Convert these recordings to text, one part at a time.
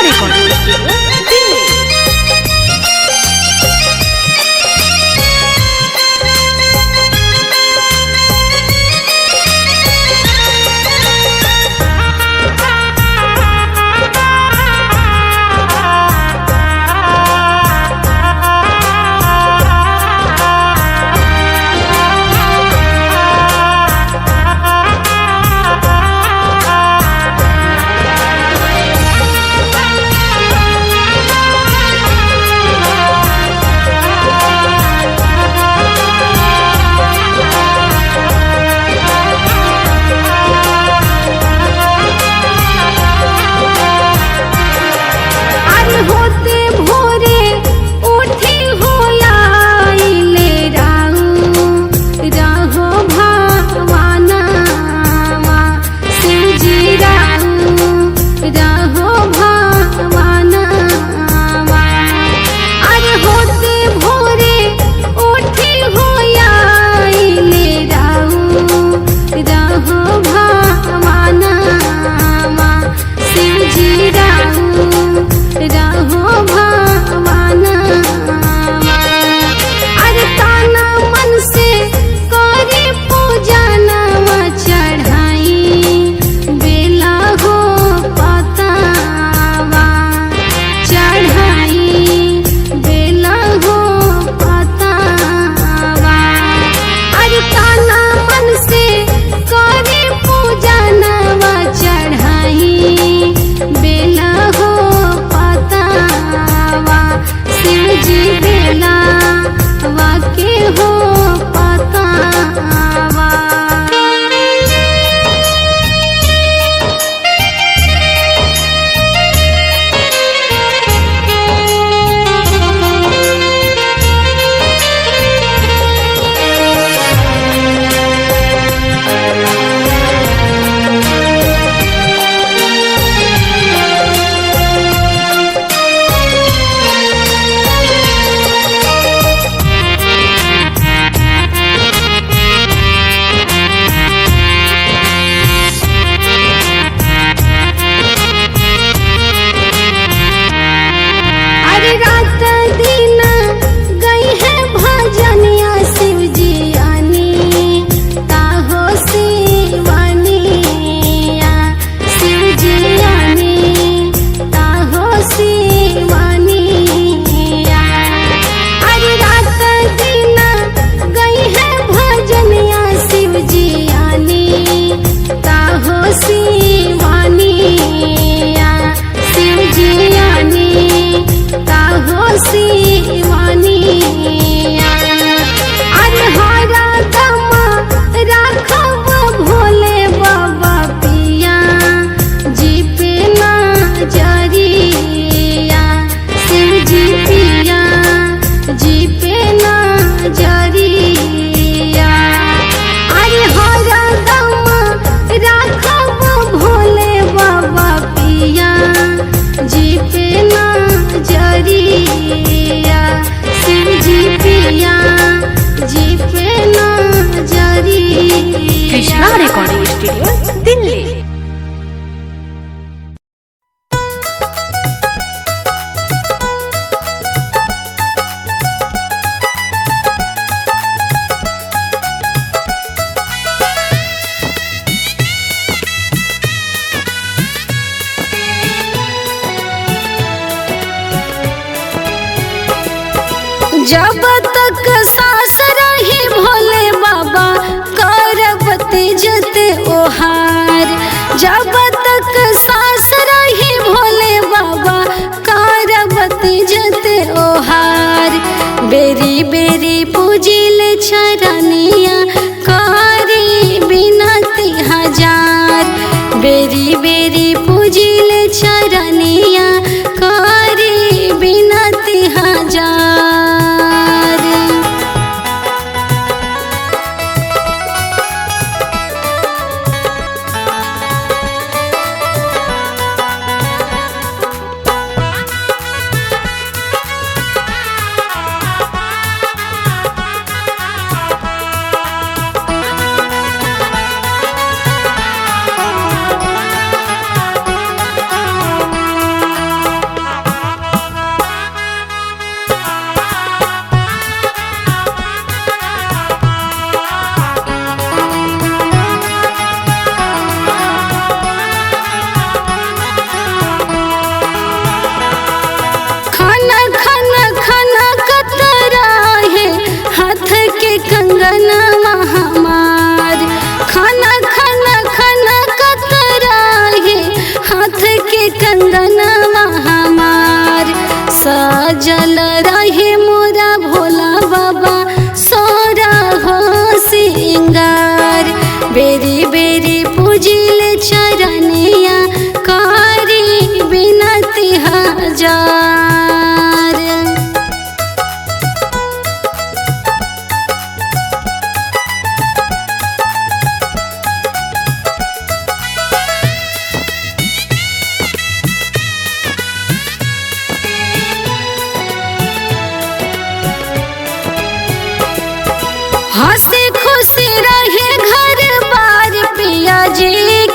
Recording studio Delhi. Krishna recording studio Delhi. जब तक सास रही भोले बाबा करबते जते ओहार। जब तक सास रही भोले बाबा करबते जते ओहार। बेरी बेरी पूजिल चरनिया करी बिनती हजार। बेरी बेरी पूजिल चरनिया करी बिनती हजार। कंगनवा हमार खाना खाना खाना कतराहे हाथ के कंगनवा हमार सजल रहे मोरा भोला बाबा सोरा हो सिंगार बेरी बेरी पूजिल चरनिया कारी बिनती हजार। हंसी खुशी रहे घर बार पिया जी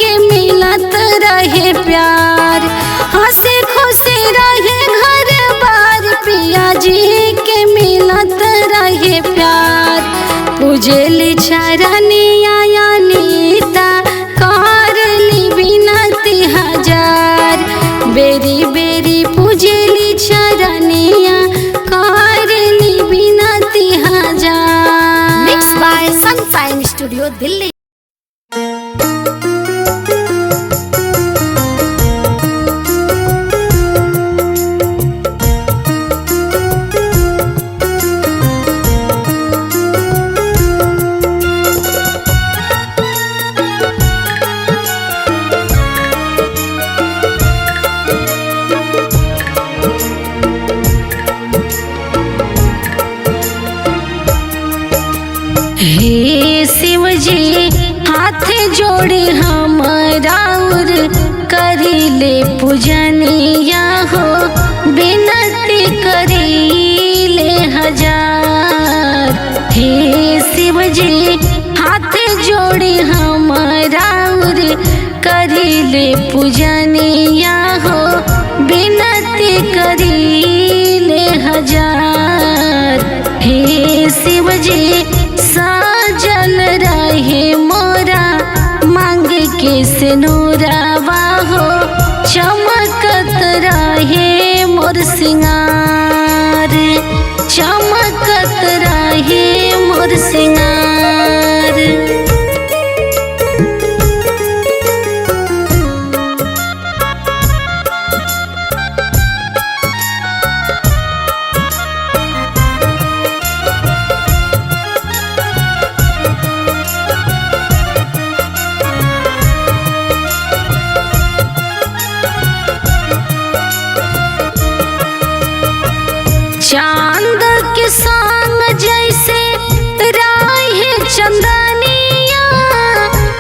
के मिलत रहे प्यार हंसी खुशी रहे घर बार पिया जी के मिलत रहे प्यार पूजली चरनिया नीता करली बिनती हजार बेरी बेरी पूजली चरनिया करली बिनती हजार। Mix by Sunshine Studio Delhi. हे शिव जी हाथ जोड़े हम राउर करिले पूजनिया हो बिनती करिले हजार। हे शिव जी हाथ जोड़े हम राउर करिले पूजनिया हो बिनती करिले हजार। हे शिव जी साजल रहे मोरा मांग के सिनुरवा हो चमकत रहे मोर सिंगार चमकत रहे मोर सिंगार। चांद के संग जैसे राहे चंदनिया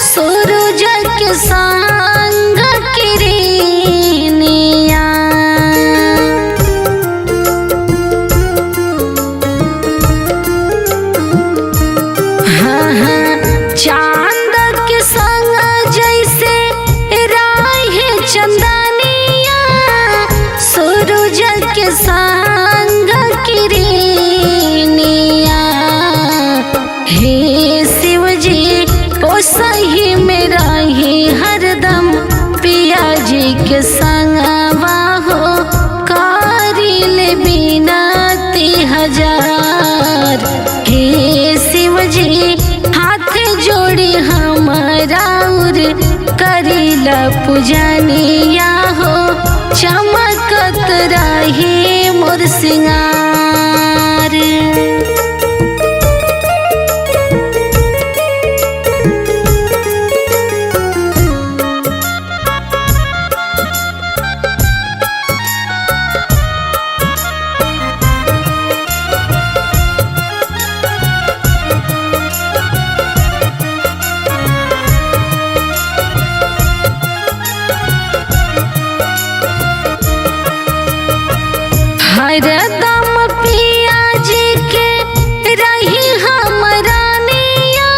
सूरज के संग किरनिया हाँ हाँ चांद के संग जैसे राहे चंदनिया सूरज के संग किरनिया। हे शिव जी ओ सही में रही हरदम पिया जी के संगवा हो करिले बिनती हजार। हे शिव जी हाथ जोड़ी हम राउर करिला पूजनिया हो चमकत रहे मोर सिंगार। हरदम पिया जी के रही हम रानिया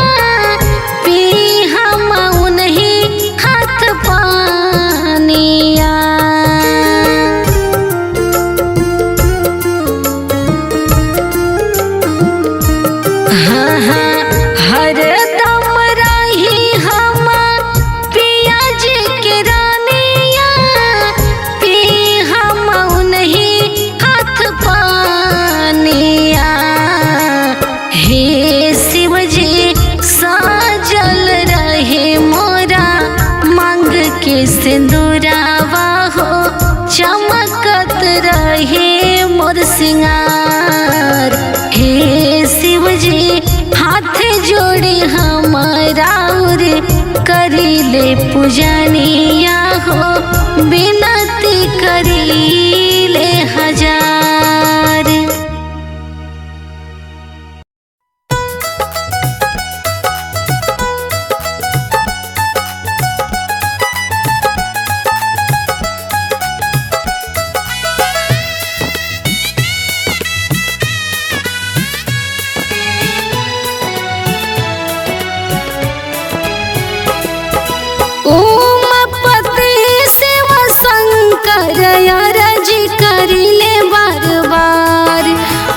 पी हम उन्हीं हाथ पानिया। हाँ हाँ हरदम रही हम पिया जी के रानिया पी हम उन्हीं हाथ पानिया। रहे मोर सिंगार। हे शिव जी हाथ जोड़ी हमारा करीले पूजनिया हो, विनती करीले हजार। उमापति शिव शंकर अरजी करिले बार बार।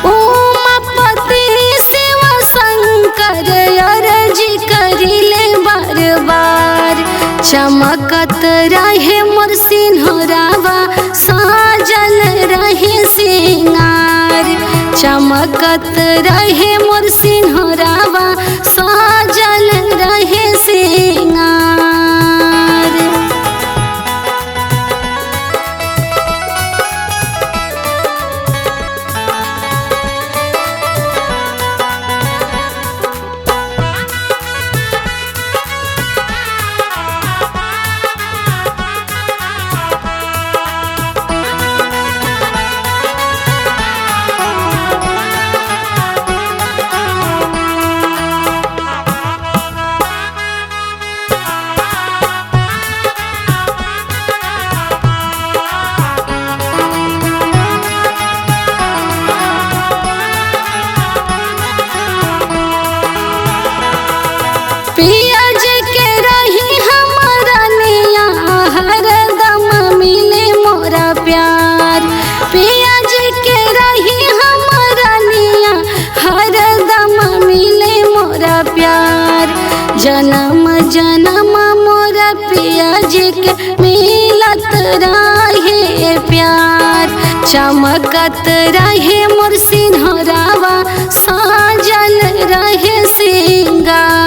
उमापति शिव शंकर अरजी करिले बार बार। चमकत रहे मोर सिंहरावा, साजल रहे सिंगार। चमकत रहे मोर सिंहरावा, साजल रहे सिंगार। पियाज के रही हमारा निया, हरदम मिले मोरा प्यार। पियाज के रही हमारा निया, हरदम मिले मोरा प्यार। जन्म जन्म मोरा पियाज के मिलत रहे प्यार। चमकत रहे मोर सिंहरावा, साजल रहे सिंगार।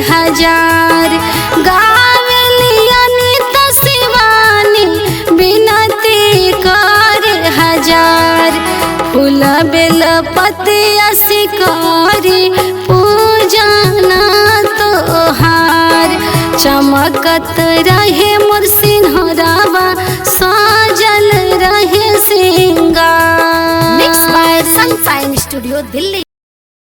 हजार गावेली अनीता शिवानी, विनती कर हजार। फूल बेल पतिया शिकारी, पूजना तोहार। चमकत रहे मोर सिंहरावा, साजल रहे सिंगार। Mix by Sunshine Studio Delhi.